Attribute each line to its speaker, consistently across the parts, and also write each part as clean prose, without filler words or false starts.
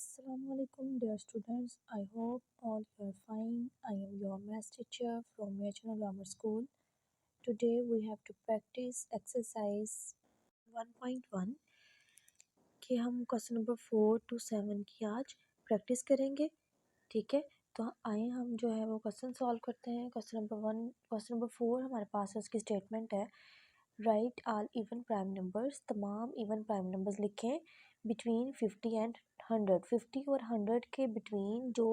Speaker 1: Assalamualaikum dear students. I hope all you are fine. I am your maths teacher from National Grammar School. Today we have to practice exercise 1.1 कि हम question number 4 to 7 की आज practice करेंगे। ठीक है, तो आए हम जो है वो क्वेश्चन सॉल्व करते हैं। क्वेश्चन नंबर 4 हमारे पास उसकी स्टेटमेंट है, right all even prime numbers, तमाम इवन प्राइम नंबर्स लिखें बिटवीन 50 एंड 100। 50 और 100 के बिटवीन जो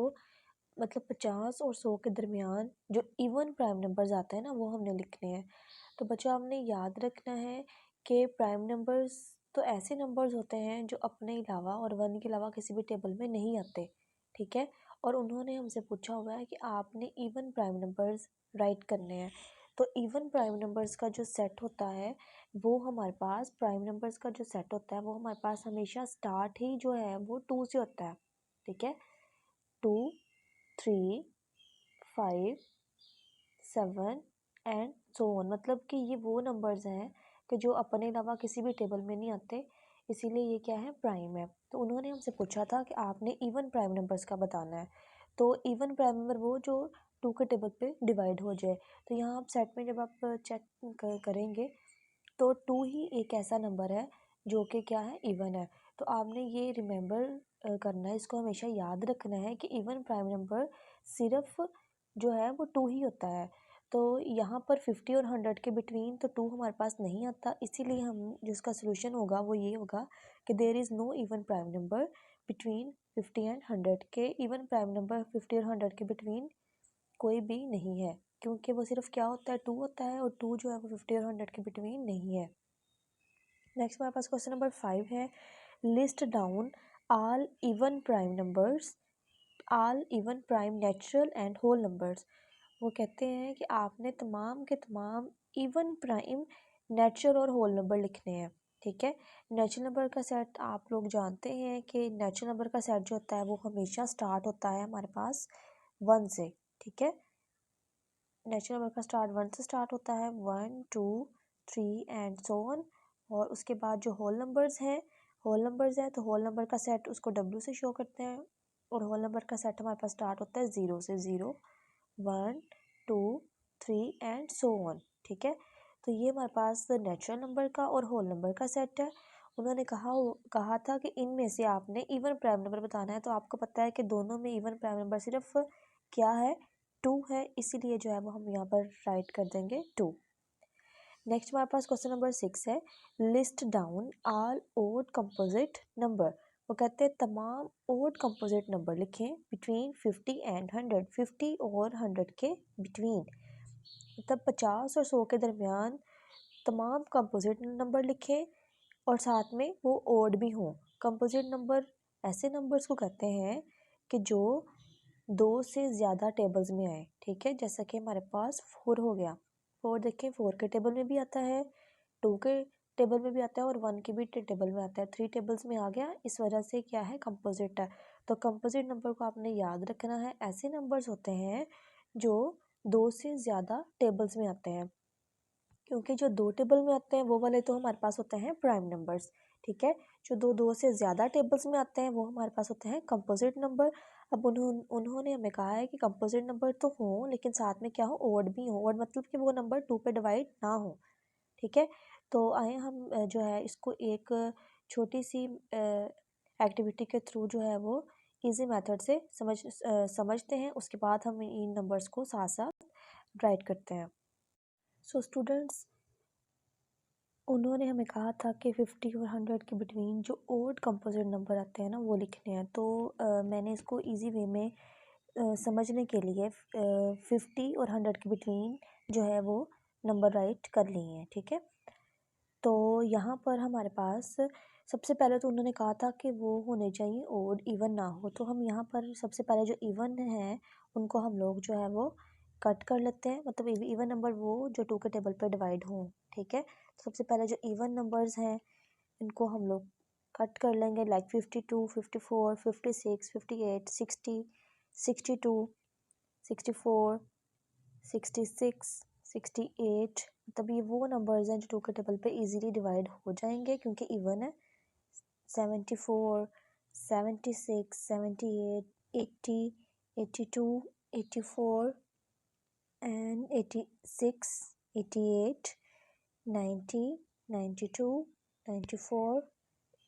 Speaker 1: मतलब 50 और 100 के दरमियान जो इवन प्राइम नंबर्स आते हैं ना वो हमने लिखने हैं। तो बच्चों आपने याद रखना है कि प्राइम नंबर्स तो ऐसे नंबर्स होते हैं जो अपने अलावा और 1 के अलावा किसी भी टेबल में नहीं आते। ठीक है, और उन्होंने हमसे पूछा हुआ है कि आपने इवन प्राइम नंबर्स राइट करने हैं। तो इवन प्राइम नंबर्स का जो सेट होता है वो हमारे पास प्राइम नंबर्स का जो सेट होता है वो हमारे पास हमेशा स्टार्ट ही जो है वो 2 से होता है। ठीक है, 2, 3, 5, 7 एंड सो ऑन, मतलब कि ये वो नंबर्स हैं कि जो अपने अलावा किसी भी टेबल में नहीं आते, इसीलिए ये क्या है, प्राइम है। तो उन्होंने हमसे पूछा था कि आपने इवन प्राइम नंबर्स का बताना है। तो इवन प्राइम नंबर वो जो 2 के टेबल पे डिवाइड हो जाए। तो यहाँ आप सेट में जब आप चेक करेंगे तो 2 ही एक ऐसा नंबर है जो कि क्या है, इवन है। तो आपने ये रिमेंबर करना है, इसको हमेशा याद रखना है कि इवन प्राइम नंबर सिर्फ जो है वो 2 ही होता है। तो यहाँ पर 50 और 100 के बिटवीन तो 2 हमारे पास नहीं आता, इसीलिए हम जिसका सोल्यूशन होगा वो ये होगा कि there is no even prime number between 50 and 100 के। इवन प्राइम नंबर 50 और 100 के बिटवीन कोई भी नहीं है, क्योंकि वो सिर्फ क्या होता है, 2 होता है, और 2 जो है वो 50 और 100 के बिटवीन नहीं है। नेक्स्ट हमारे पास क्वेश्चन नंबर 5 है, list down all even prime numbers, all even prime natural and whole numbers. वो कहते हैं कि आपने तमाम के तमाम इवन प्राइम नेचुरल और होल नंबर लिखने हैं। ठीक है, नेचुरल नंबर का सेट आप लोग जानते हैं कि नेचुरल नंबर का सेट जो होता है वो हमेशा स्टार्ट होता है हमारे पास 1 से। ठीक है, नेचुरल नंबर का स्टार्ट 1 से स्टार्ट होता है, 1, 2, 3 एंड सो ऑन। और उसके बाद जो होल नंबर्स हैं, तो होल नंबर का सेट उसको W से शो करते हैं, और होल नंबर का सेट हमारे पास स्टार्ट होता है 0 से, 0, 1, 2, 3 एंड सो ऑन। ठीक है, तो ये हमारे पास नेचुरल नंबर का और होल नंबर का सेट है। उन्होंने कहा था कि इनमें से आपने इवन प्राइम नंबर बताना है। तो आपको पता है कि दोनों में इवन प्राइम नंबर सिर्फ क्या है, 2 है, इसीलिए जो है वो हम यहाँ पर राइट कर देंगे 2। नेक्स्ट हमारे पास क्वेश्चन नंबर 6 है, list down all odd composite number. वो कहते हैं तमाम ओड कंपोजिट नंबर लिखें बिटवीन 50 एंड 100। 50 और 100 के बिटवीन, मतलब 50 और 100 के दरमियान तमाम कंपोजिट नंबर लिखें, और साथ में वो ओड भी हों। कंपोजिट नंबर ऐसे नंबर्स को कहते हैं कि जो 2 से ज़्यादा टेबल्स में आए। ठीक है, जैसा कि हमारे पास 4 हो गया, 4 देखें 4 के टेबल में भी आता है, 2 के टेबल में भी आता है, और 1 के भी टेबल में आता है, 3 टेबल्स में आ गया। इस वजह से क्या है, कंपोजिट है। तो कंपोजिट नंबर को आपने याद रखना है, ऐसे नंबर्स होते हैं जो 2 से ज़्यादा टेबल्स में आते हैं, क्योंकि जो 2 टेबल में आते हैं वो वाले तो हमारे पास होते हैं प्राइम नंबर्स। ठीक है, जो दो से ज़्यादा टेबल्स में आते हैं वो हमारे पास होते हैं कंपोजिट नंबर। अब उन्होंने हमें कहा है कि कंपोजिट नंबर तो हो लेकिन साथ में क्या हो, ओड भी हो, ओड मतलब कि वो नंबर 2 पे डिवाइड ना हो। ठीक है, तो आए हम जो है इसको एक छोटी सी एक्टिविटी के थ्रू जो है वो इजी मेथड से समझते हैं, उसके बाद हम इन नंबर्स को साथ साथ राइट करते हैं। सो स्टूडेंट्स, उन्होंने हमें कहा था कि 50 और 100 के बिटवीन जो ओड कंपोजिट नंबर आते हैं ना वो लिखने हैं। तो मैंने इसको इजी वे में समझने के लिए 50 और 100 के बिटवीन जो है वो नंबर राइट कर लिए हैं। ठीक है, तो यहाँ पर हमारे पास सबसे पहले तो उन्होंने कहा था कि वो होने चाहिए ओड, इवन ना हो। तो हम यहाँ पर सबसे पहले जो इवन हैं उनको हम लोग जो है वो कट कर लेते हैं, मतलब इवन नंबर वो जो 2 के टेबल पर डिवाइड हों। ठीक है, तो सबसे पहले जो इवन नंबर्स हैं इनको हम लोग कट कर लेंगे, लाइक 52, 54, 56, 58, 60, 62, 64, 66, 68। मतलब ये वो नंबर्स हैं जो 2 के टेबल पे इजीली डिवाइड हो जाएंगे क्योंकि इवन है। 74, 76, 78, 80, 82, 84 and 86, 88, 90, 92, 94,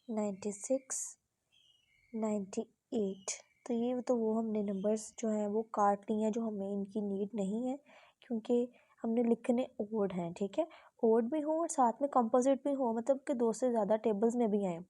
Speaker 1: 96, 98। तो ये तो वो हमने नंबर्स जो हैं वो काट लिए हैं, जो हमें इनकी नीड नहीं है क्योंकि हमने लिखने ओड हैं। ठीक है, ओड भी हो और साथ में कंपोजिट भी हो, मतलब कि दो से ज़्यादा टेबल्स में भी आए।